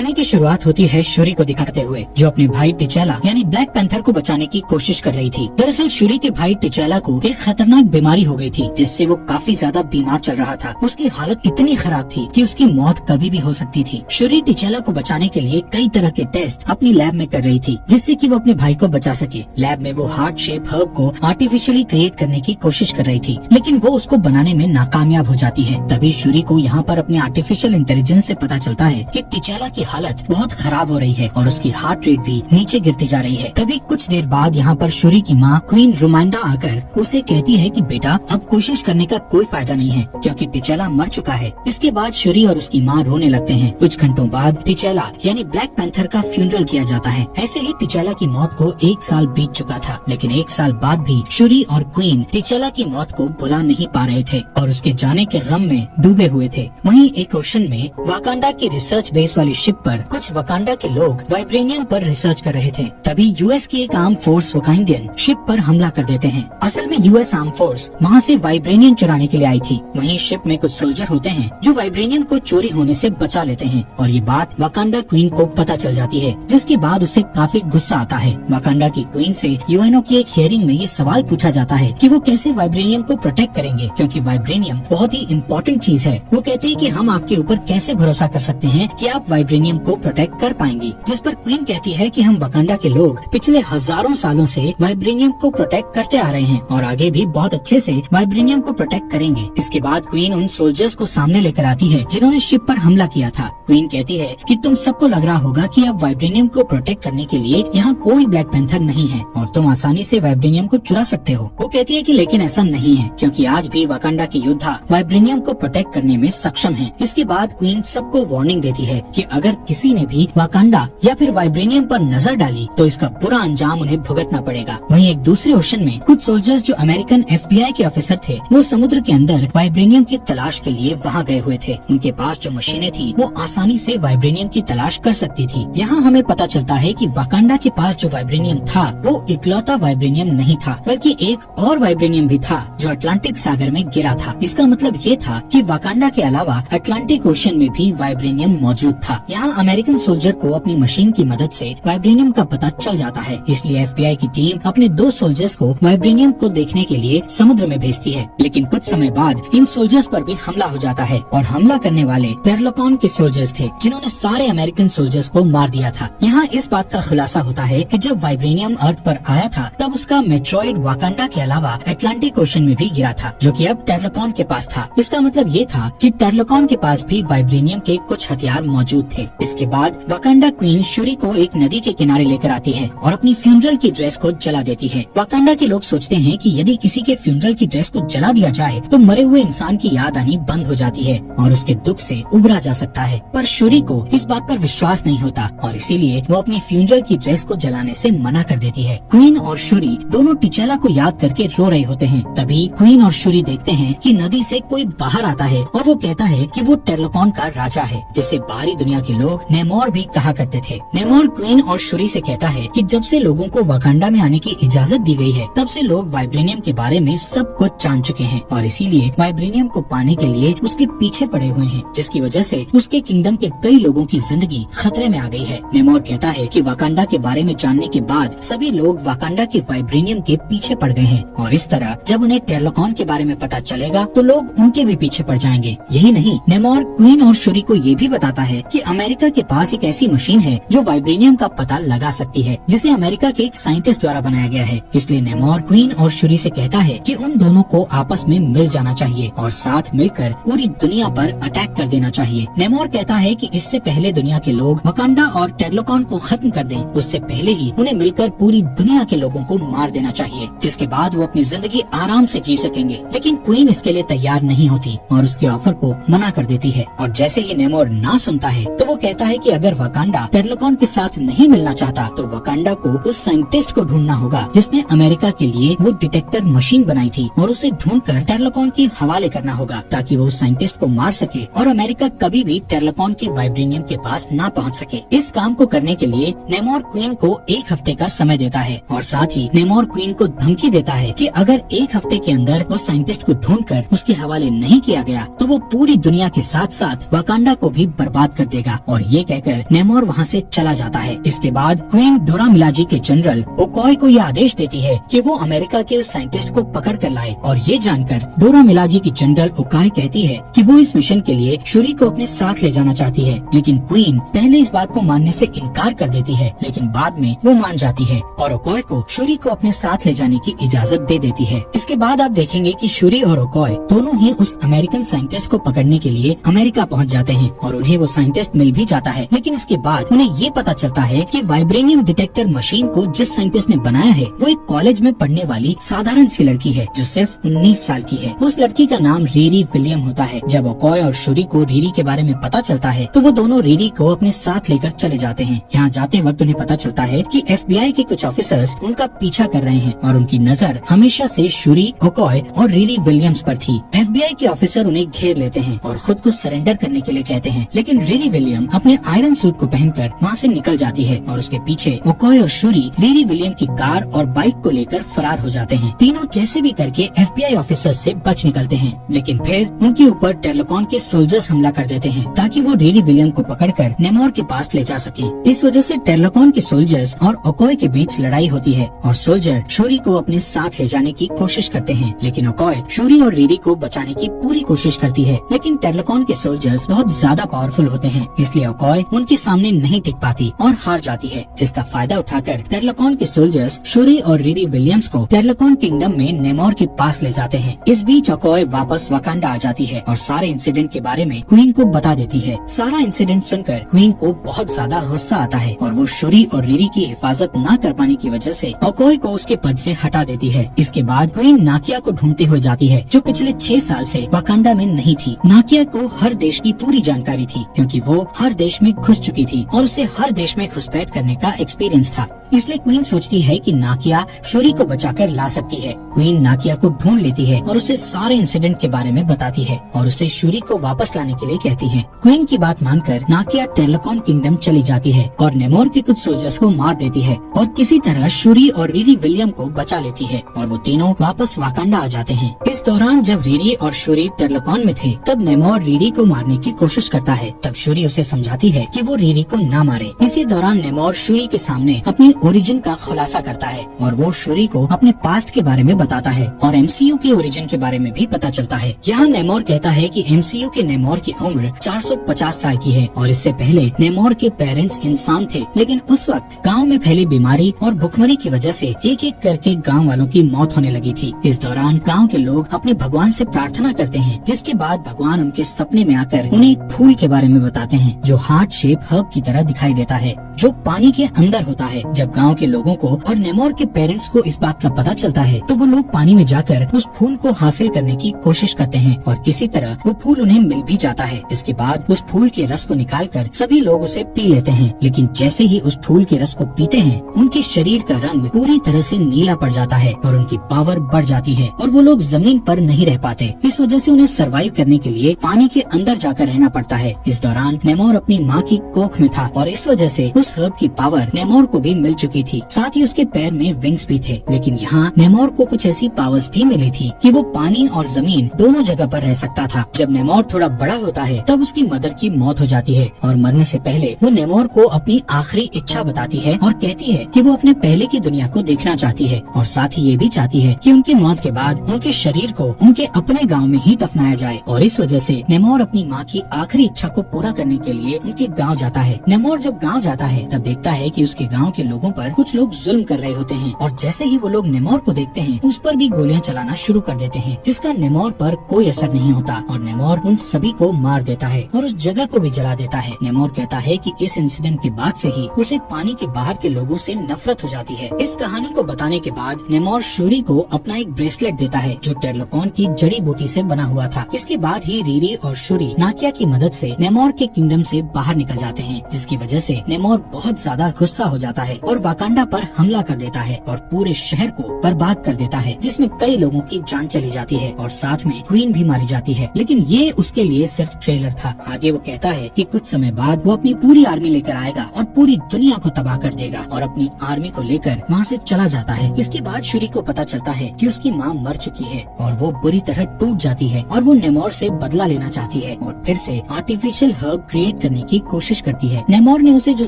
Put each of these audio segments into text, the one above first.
गाने की शुरुआत होती है शूरी को दिखाते हुए, जो अपने भाई टिचैला यानी ब्लैक पैंथर को बचाने की कोशिश कर रही थी। दरअसल शूरी के भाई टिचैला को एक खतरनाक बीमारी हो गई थी, जिससे वो काफी ज्यादा बीमार चल रहा था। उसकी हालत इतनी खराब थी कि उसकी मौत कभी भी हो सकती थी। शूरी टिचैला को बचाने के लिए कई तरह के टेस्ट अपनी लैब में कर रही थी, जिससे कि वो अपने भाई को बचा सके। लैब में वो हार्ट शेप हर्ब को आर्टिफिशियली क्रिएट करने की कोशिश कर रही थी, लेकिन वो उसको बनाने में नाकामयाब हो जाती है। तभी शूरी को यहाँ पर अपने आर्टिफिशियल इंटेलिजेंस से पता चलता है कि टिचैला की हालत बहुत खराब हो रही है और उसकी हार्ट रेट भी नीचे गिरती जा रही है। तभी कुछ देर बाद यहाँ पर शूरी की माँ क्वीन रोमांडा आकर उसे कहती है कि बेटा अब कोशिश करने का कोई फायदा नहीं है, क्योंकि टिचैला मर चुका है। इसके बाद शूरी और उसकी माँ रोने लगते हैं। कुछ घंटों बाद टिचैला यानी ब्लैक पैंथर का फ्यूनरल किया जाता है। ऐसे ही टिचैला की मौत को 1 साल बीत चुका था, लेकिन 1 साल बाद भी शूरी और क्वीन टिचैला की मौत को भुला नहीं पा रहे थे और उसके जाने के गम में डूबे हुए थे। वहीं एक ओशन में वाकांडा की रिसर्च बेस वाली शिप पर कुछ वाकांडा के लोग वाइब्रेनियम पर रिसर्च कर रहे थे। तभी यूएस की एक आर्म फोर्स वाकांडियन शिप पर हमला कर देते हैं। असल में यूएस आर्म फोर्स वहाँ से वाइब्रेनियम चुराने के लिए आई थी। वहीं शिप में कुछ सोल्जर होते हैं जो वाइब्रेनियम को चोरी होने से बचा लेते हैं और ये बात वाकांडा क्वीन को पता चल जाती है, जिसके बाद उसे काफी गुस्सा आता है। वाकांडा की क्वीन से यूएनओ की एक हियरिंग में ये सवाल पूछा जाता है कि वो कैसे वाइब्रेनियम को प्रोटेक्ट करेंगे, क्योंकि वाइब्रेनियम बहुत ही इम्पोर्टेंट चीज है। वो कहते हैं कि हम आपके ऊपर कैसे भरोसा कर सकते हैं कि आप वाइब्रेनियम को प्रोटेक्ट कर पाएंगी। जिस पर क्वीन कहती है कि हम वाकांडा के लोग पिछले हजारों सालों से वाइब्रेनियम को प्रोटेक्ट करते आ रहे हैं और आगे भी बहुत अच्छे से वाइब्रेनियम को प्रोटेक्ट करेंगे। इसके बाद क्वीन उन सोल्जर्स को सामने लेकर आती है जिन्होंने शिप पर हमला किया था। क्वीन कहती है कि तुम सबको लग रहा होगा कि अब वाइब्रेनियम को प्रोटेक्ट करने के लिए यहाँ कोई ब्लैक पैंथर नहीं है और तुम आसानी से वाइब्रेनियम को चुरा सकते हो। वो कहती है कि लेकिन ऐसा नहीं है, क्योंकि आज भी वाकांडा के योद्धा वाइब्रेनियम को प्रोटेक्ट करने में सक्षम हैं। इसके बाद क्वीन सबको वार्निंग देती है कि अगर किसी ने भी वाकांडा या फिर वाइब्रेनियम पर नजर डाली तो इसका बुरा अंजाम उन्हें भुगतना पड़ेगा। वहीं एक दूसरे ओशन में कुछ सोल्जर्स जो अमेरिकन FBI के ऑफिसर थे, वो समुद्र के अंदर वाइब्रेनियम की तलाश के लिए वहाँ गए हुए थे। उनके पास जो मशीनें थी वो आसानी से वाइब्रेनियम की तलाश कर सकती थी। यहाँ हमें पता चलता है कि वाकांडा के पास जो वाइब्रेनियम था वो इकलौता वाइब्रेनियम नहीं था, बल्कि एक और वाइब्रेनियम भी था जो अटलांटिक सागर में गिरा था। इसका मतलब ये था कि वाकांडा के अलावा अटलांटिक ओशन में भी वाइब्रेनियम मौजूद था। यहाँ अमेरिकन सोल्जर को अपनी मशीन की मदद से वाइब्रेनियम का पता चल जाता है, इसलिए FBI की टीम अपने 2 सोल्जर्स को वाइब्रेनियम को देखने के लिए समुद्र में भेजती है। लेकिन कुछ समय बाद इन सोल्जर्स पर भी हमला हो जाता है और हमला करने वाले टेरलोकॉन के सोल्जर्स थे, जिन्होंने सारे अमेरिकन सोल्जर्स को मार दिया था। यहाँ इस बात का खुलासा होता है कि जब वाइब्रेनियम अर्थ पर आया था तब उसका मेट्रॉइड वाकांडा के अलावा अटलांटिक ओशन में भी गिरा था, जो कि अब टेरलोकॉन के पास था। इसका मतलब ये था कि टेरलोकॉन के पास भी वाइब्रेनियम के कुछ हथियार मौजूद थे। इसके बाद वाकांडा क्वीन शूरी को एक नदी के किनारे लेकर आती है और अपनी फ्यूनरल की ड्रेस को जला देती है। वाकांडा के लोग सोचते हैं कि यदि किसी के फ्यूनरल की ड्रेस को जला दिया जाए तो मरे हुए इंसान की याद आनी बंद हो जाती है और उसके दुख से उबरा जा सकता है। पर शूरी को इस बात पर विश्वास नहीं होता और इसीलिए वो अपनी फ्यूनरल की ड्रेस को जलाने से मना कर देती है। क्वीन और शूरी दोनों टिचैला को याद करके रो रहे होते हैं। तभी क्वीन और शूरी देखते हैं कि नदी से कोई बाहर आता है और वो कहता है कि वो टेरलोकॉन का राजा है, जिसे बाहरी दुनिया के लोग नेमोर भी कहा करते थे। नेमोर क्वीन और शूरी से कहता है कि जब से लोगों को वाकांडा में आने की इजाजत दी गई है, तब से लोग वाइब्रेनियम के बारे में सब कुछ जान चुके हैं और इसीलिए वाइब्रेनियम को पाने के लिए उसके पीछे पड़े हुए हैं, जिसकी वजह से उसके किंगडम के कई लोगों की जिंदगी खतरे में आ गई है। नेमोर कहता है कि वाकांडा के बारे में जानने के बाद सभी लोग वाकांडा के वाइब्रेनियम के पीछे पड़ गए हैं और इस तरह जब उन्हें टेरलोकॉन के बारे में पता चलेगा तो लोग उनके भी पीछे पड़ जाएंगे। यही नहीं, नेमोर क्वीन और शूरी को ये भी बताता है कि अमेरिका के पास एक ऐसी मशीन है जो वाइब्रेनियम का पता लगा सकती है, जिसे अमेरिका के एक साइंटिस्ट द्वारा बनाया गया है। इसलिए नेमोर क्वीन और शूरी से कहता है कि उन दोनों को आपस में मिल जाना चाहिए और साथ मिलकर पूरी दुनिया पर अटैक कर देना चाहिए। नेमोर कहता है कि इससे पहले दुनिया के लोग वाकांडा और टेरलोकॉन को खत्म कर दें, उससे पहले ही उन्हें मिलकर पूरी दुनिया के लोगों को मार देना चाहिए, जिसके बाद वो अपनी जिंदगी आराम से जी सकेंगे। लेकिन क्वीन इसके लिए तैयार नहीं होती और उसके ऑफर को मना कर देती है और जैसे ही नेमोर ना सुनता है तो वो कहता है कि अगर वाकांडा टेरलोकॉन के साथ नहीं मिलना चाहता तो वाकांडा को उस साइंटिस्ट को ढूंढना होगा जिसने अमेरिका के लिए वो डिटेक्टर मशीन बनाई थी और उसे ढूंढकर टेरलोकॉन के हवाले करना होगा ताकि वो उस साइंटिस्ट को मार सके और अमेरिका कभी भी टेरलोकॉन के वाइब्रेनियम के पास ना पहुंच सके। इस काम को करने के लिए नेमोर क्वीन को 1 हफ्ते का समय देता है और साथ ही नेमोर क्वीन को धमकी देता है कि अगर 1 हफ्ते के अंदर उस साइंटिस्ट को ढूंढकर उसके हवाले नहीं किया गया तो वो पूरी दुनिया के साथ साथ वाकांडा को भी बर्बाद कर देगा और ये कहकर नेमोर वहाँ से चला जाता है। इसके बाद क्वीन डोरा मिलाजी के जनरल ओकॉय को यह आदेश देती है कि वो अमेरिका के उस साइंटिस्ट को पकड़ कर लाए, और ये जानकर डोरा मिलाजी की जनरल ओकॉय कहती है कि वो इस मिशन के लिए शूरी को अपने साथ ले जाना चाहती है। लेकिन क्वीन पहले इस बात को मानने से इनकार कर देती है, लेकिन बाद में वो मान जाती है और ओकॉय को शूरी को अपने साथ ले जाने की इजाजत दे देती है। इसके बाद आप देखेंगे कि शूरी और ओकॉय दोनों ही उस अमेरिकन साइंटिस्ट को पकड़ने के लिए अमेरिका पहुंच जाते हैं और उन्हें वो साइंटिस्ट मिल भी जाता है। लेकिन इसके बाद उन्हें ये पता चलता है कि वाइब्रेनियम डिटेक्टर मशीन को जिस साइंटिस्ट ने बनाया है वो एक कॉलेज में पढ़ने वाली साधारण सी लड़की है जो सिर्फ 19 साल की है। उस लड़की का नाम रीरी विलियम होता है। जब ओकॉय और शूरी को रीरी के बारे में पता चलता है तो वो दोनों रीरी को अपने साथ लेकर चले जाते हैं। यहाँ जाते वक्त उन्हें पता चलता है कि FBI के कुछ ऑफिसर्स उनका पीछा कर रहे हैं और उनकी नजर हमेशा से शूरी, ओकॉय और रीरी विलियम्स पर थी। FBI के ऑफिसर उन्हें घेर लेते हैं और खुद को सरेंडर करने के लिए कहते हैं, लेकिन रीरी विलियम अपने आयरन सूट को पहनकर वहाँ से निकल जाती है और उसके पीछे ओकॉय और शूरी रीरी विलियम की कार और बाइक को लेकर फरार हो जाते हैं। तीनों जैसे भी करके FBI ऑफिसर्स से बच निकलते हैं, लेकिन फिर उनके ऊपर टेरलोकॉन के सोल्जर्स हमला कर देते हैं ताकि वो रीरी विलियम को पकड़कर नेमोर के पास ले जा सके। इस वजह से टेरलोकॉन के सोल्जर्स और ओकॉय के बीच लड़ाई होती है और सोल्जर शूरी को अपने साथ ले जाने की कोशिश करते हैं, लेकिन ओकॉय शूरी और रीरी को बचाने की पूरी कोशिश करती है। लेकिन टेरलोकॉन के सोल्जर्स बहुत ज्यादा पावरफुल होते हैं, इसलिए ओकॉय उनके सामने नहीं टिक पाती और हार जाती है, जिसका फायदा उठाकर टेरलोकॉन के सोल्जर्स शूरी और रीरी विलियम्स को टेरलोकॉन किंगडम में नेमोर के पास ले जाते हैं। इस बीच ओकॉय वापस वाकांडा आ जाती है और सारे इंसिडेंट के बारे में क्वीन को बता देती है। सारा इंसिडेंट सुनकर क्वीन को बहुत ज्यादा गुस्सा आता है और वो शूरी और रीरी की हिफाजत न कर पाने की वजह से ओकॉय को उसके पद से हटा देती है। इसके बाद क्वीन नाकिया को ढूंढते हुए जाती है जो पिछले 6 साल से वाकांडा में नहीं थी। नाकिया को हर देश की पूरी जानकारी थी क्योंकि वो हर देश में घुस चुकी थी और उसे हर देश में घुसपैठ करने का एक्सपीरियंस था। इसलिए क्वीन सोचती है कि नाकिया शूरी को बचाकर ला सकती है। क्वीन नाकिया को ढूंढ लेती है और उसे सारे इंसिडेंट के बारे में बताती है और उसे शूरी को वापस लाने के लिए कहती है। क्वीन की बात मानकर नाकिया टेरलोकॉन किंगडम चली जाती है और नेमोर के कुछ सोल्जर्स को मार देती है और किसी तरह शूरी और रीरी विलियम को बचा लेती है और वो तीनों वापस वाकांडा आ जाते हैं। इस दौरान जब रीरी और शूरी टेरलोकॉन में थे तब नेमोर रीरी को मारने की कोशिश करता है। तब शूरी उसे समझाती है कि वो रीरी को न मारे। इसी दौरान नेमोर शूरी के सामने अपनी ओरिजिन का खुलासा करता है और वो शूरी को अपने पास्ट के बारे में बताता है और MCU के ओरिजिन के बारे में भी पता चलता है। यहाँ नेमोर कहता है कि MCU के नेमोर की उम्र 450 साल की है और इससे पहले नेमोर के पेरेंट्स इंसान थे, लेकिन उस वक्त गांव में फैली बीमारी और भुखमरी की वजह से एक एक करके गांव वालों की मौत होने लगी थी। इस दौरान गांव के लोग अपने भगवान से प्रार्थना करते हैं, जिसके बाद भगवान उनके सपने में आकर उन्हें एक फूल के बारे में बताते हैं जो हार्ट शेप हर्ब की तरह दिखाई देता है, जो पानी के अंदर होता है। जब गांव के लोगों को और नेमोर के पेरेंट्स को इस बात का पता चलता है तो वो लोग पानी में जाकर उस फूल को हासिल करने की कोशिश करते हैं और किसी तरह वो फूल उन्हें मिल भी जाता है। जिसके बाद उस फूल के रस को निकालकर सभी लोग उसे पी लेते हैं, लेकिन जैसे ही उस फूल के रस को पीते हैं उनके शरीर का रंग पूरी तरह से नीला पड़ जाता है और उनकी पावर बढ़ जाती है और वो लोग जमीन पर नहीं रह पाते। इस वजह से उन्हें सरवाइव करने के लिए पानी के अंदर जाकर रहना पड़ता है। इस दौरान नेमोर अपनी माँ की कोख में था और इस वजह से उस हर्ब की पावर नेमोर को भी मिल चुकी थी, साथ ही उसके पैर में विंग्स भी थे। लेकिन यहाँ नेमोर को कुछ ऐसी पावर्स भी मिली थी कि वो पानी और जमीन दोनों जगह पर रह सकता था। जब नेमोर थोड़ा बड़ा होता है तब उसकी मदर की मौत हो जाती है और मरने से पहले वो नेमोर को अपनी आखिरी इच्छा बताती है और कहती है कि वो अपने पहले की दुनिया को देखना चाहती है और साथ ही ये भी चाहती है कि उनकी मौत के बाद उनके शरीर को उनके अपने गाँव में ही दफनाया जाए। और इस वजह से नेमोर अपनी माँ की आखिरी इच्छा को पूरा करने के लिए उनके गाँव जाता है। नेमोर जब गाँव जाता है तब देखता है कि उसके गाँव के लोगों पर कुछ लोग जुल्म कर रहे होते हैं और जैसे ही वो लोग नेमोर को देखते हैं उस पर भी गोलियां चलाना शुरू कर देते हैं, जिसका नेमोर पर कोई असर नहीं होता और नेमोर उन सभी को मार देता है और उस जगह को भी जला देता है। नेमोर कहता है कि इस इंसिडेंट के बाद से ही उसे पानी के बाहर के लोगों से नफरत हो जाती है। इस कहानी को बताने के बाद नेमोर शूरी को अपना एक ब्रेसलेट देता है जो टेरलोकॉन की जड़ी बूटी से बना हुआ था। इसके बाद ही रीरी और शूरी नाकिया की मदद से नेमोर के किंगडम से बाहर निकल जाते हैं, जिसकी वजह से नेमोर बहुत ज्यादा गुस्सा हो जाता है और वाकांडा पर हमला कर देता है और पूरे शहर को बर्बाद कर देता है, जिसमें कई लोगों की जान चली जाती है और साथ में क्वीन भी मारी जाती है। लेकिन ये उसके लिए सिर्फ ट्रेलर था। आगे वो कहता है कि कुछ समय बाद वो अपनी पूरी आर्मी लेकर आएगा और पूरी दुनिया को तबाह कर देगा और अपनी आर्मी को लेकर वहाँ से चला जाता है। इसके बाद शूरी को पता चलता है कि उसकी माँ मर चुकी है और वो बुरी तरह टूट जाती है और वो नेमोर से बदला लेना चाहती है और फिर से आर्टिफिशियल हर्ब क्रिएट करने की कोशिश करती है। नेमोर ने उसे जो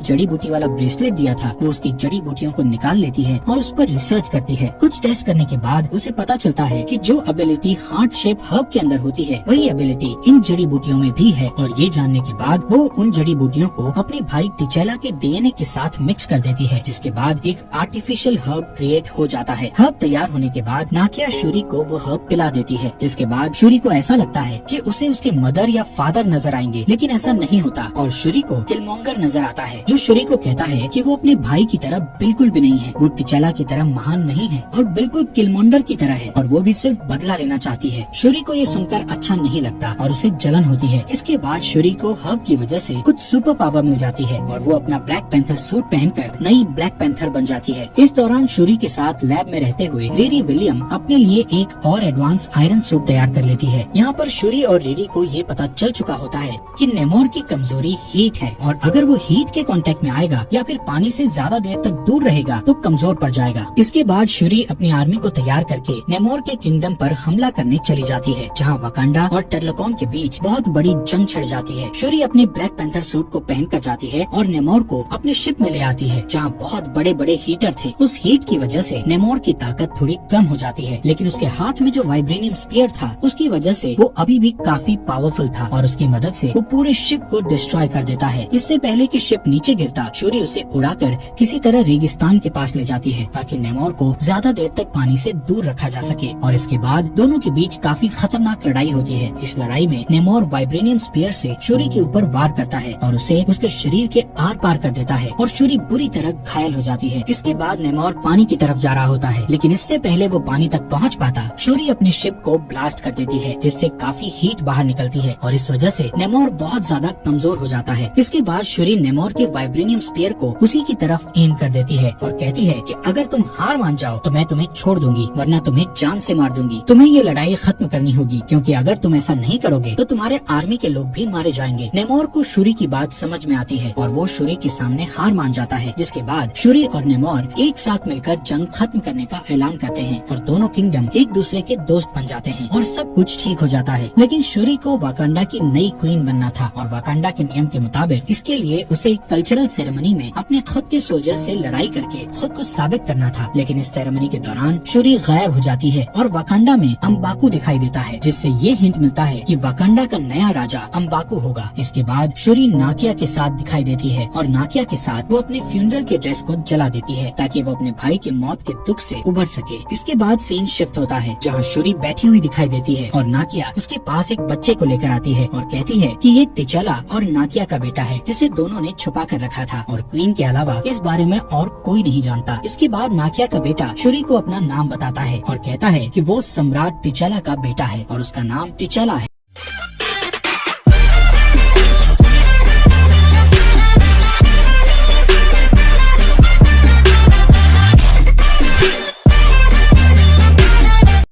जड़ी बूटी वाला ब्रेसलेट दिया था वो उसकी जड़ी बूटियों को निकाल लेती है और उस पर रिसर्च करती है। कुछ टेस्ट करने के बाद उसे पता चलता है कि जो एबिलिटी हार्ट शेप हर्ब के अंदर होती है वही एबिलिटी इन जड़ी बूटियों में भी है। और ये जानने के बाद वो उन जड़ी बूटियों को अपने भाई टिचेला के डीएनए के साथ मिक्स कर देती है, जिसके बाद एक आर्टिफिशियल हर्ब क्रिएट हो जाता है। हर्ब तैयार होने के बाद नाकिया शूरी को वो हर्ब पिला देती है, जिसके बाद शूरी को ऐसा लगता है कि उसे उसके मदर या फादर नजर आएंगे, लेकिन ऐसा नहीं होता और शूरी को किलमोंगर नजर आता है, जो शूरी को कहता है कि वो अपने भाई की तरह बिल्कुल भी नहीं है, वो टिचेला की तरह महान नहीं है और बिल्कुल किलमोंडर की तरह है और वो भी सिर्फ बदला लेना चाहती है। शूरी को ये सुनकर अच्छा नहीं लगता और उसे जलन होती है। इसके बाद शूरी को हर्ब की वजह से कुछ सुपर पावर मिल जाती है और वो अपना ब्लैक पैंथर सूट पहनकर नई ब्लैक पैंथर बन जाती है। इस दौरान शूरी के साथ लैब में रहते हुए रिरी विलियम अपने लिए एक और एडवांस आयरन सूट तैयार कर लेती है। यहाँ पर शूरी और रिरी को ये पता चल चुका होता है कि नेमोर की कमजोरी हीट है और अगर वो हीट के कांटेक्ट में आएगा या फिर पानी से ज्यादा देर तक दूर रहेगा तो कमजोर पड़ जाएगा। इसके बाद शूरी अपनी आर्मी को तैयार करके नेमोर के किंगडम पर हमला करने चली जाती है, जहाँ वाकांडा और टर्लकॉन के बीच बहुत बड़ी जंग छिड़ जाती है। शूरी अपने ब्लैक पैंथर सूट को पहन कर जाती है और नेमोर को अपने शिप में ले आती है, जहाँ बहुत बड़े बड़े हीटर थे। उस हीट की वजह से नेमोर की ताकत थोड़ी कम हो जाती है, लेकिन उसके हाथ में जो वाइब्रेनियम स्पीयर था उसकी वजह से वो अभी भी काफी पावरफुल था और उसकी मदद से वो पूरे शिप को डिस्ट्रॉय कर देता है। इससे पहले कि शिप नीचे गिरता, शूरी उसे उड़ाकर किसी तरह रेगिस्तान के पास ले जाती है ताकि नेमोर को ज्यादा देर तक पानी से दूर रखा जा सके। और इसके बाद दोनों के बीच काफी खतरनाक लड़ाई होती है। इस लड़ाई में नेमोर वाइब्रेनियम स्पीयर से शूरी के ऊपर वार करता है और उसे उसके शरीर के आर पार कर देता है और शूरी बुरी तरह घायल हो जाती है। इसके बाद नेमोर पानी की तरफ जा रहा होता है, लेकिन इससे पहले वो पानी तक पहुंच पाता, शूरी अपनी शिप को ब्लास्ट कर देती है, जिससे काफी हीट बाहर निकलती है और इस वजह से नेमोर बहुत ज्यादा कमजोर हो जाता है। इसके बाद शूरी नेमोर के वाइब्रेनियम स्पीयर को उसी की तरफ एम कर देती है और कहती है कि अगर तुम हार मान जाओ तो मैं तुम्हें छोड़ दूंगी, वरना तुम्हें जान से मार दूंगी। तुम्हें ये लड़ाई खत्म करनी होगी, क्योंकि अगर तुम ऐसा नहीं करोगे तो तुम्हारे आर्मी के लोग भी मारे जाएंगे। नेमोर को शूरी की बात समझ में आती है और वो शूरी के सामने हार मान जाता है, जिसके बाद शूरी और नेमोर एक साथ मिलकर जंग खत्म करने का ऐलान करते हैं और दोनों किंगडम एक दूसरे के दोस्त बन जाते हैं और सब कुछ ठीक हो जाता है। लेकिन शूरी को वाकांडा की नई क्वीन बनना था और वाकांडा के नियम के मुताबिक इसके लिए उसे एक कल्चरल सेरेमनी में अपने खुद के सोल्जर से लड़ाई करके खुद को साबित करना था। लेकिन इस सेरेमनी के दौरान शूरी गायब हो जाती है और वाकांडा में अम्बाकू दिखाई देता है, जिससे ये हिंट मिलता है कि वाकांडा का नया राजा अम्बाकू होगा। इसके बाद शूरी नाकिया के साथ दिखाई देती है और नाकिया के साथ वो अपने फ्यूनरल के ड्रेस को जला देती है ताकि वो अपने भाई के मौत के दुख से उबर सके। इसके बाद सीन शिफ्ट होता है, जहाँ शूरी बैठी हुई दिखाई देती है और नाकिया उसके पास एक बच्चे को लेकर आती है और कहती है कि ये टिचेला और नाकिया का बेटा है, जिसे दोनों ने छुपा कर रखा था और क्वीन के अलावा इस बारे में और कोई नहीं जानता। इसके बाद नाकिया का बेटा शूरी को अपना नाम बताता है और कहता है कि वो सम्राट टिचेला का बेटा है और उसका नाम टिचेला है।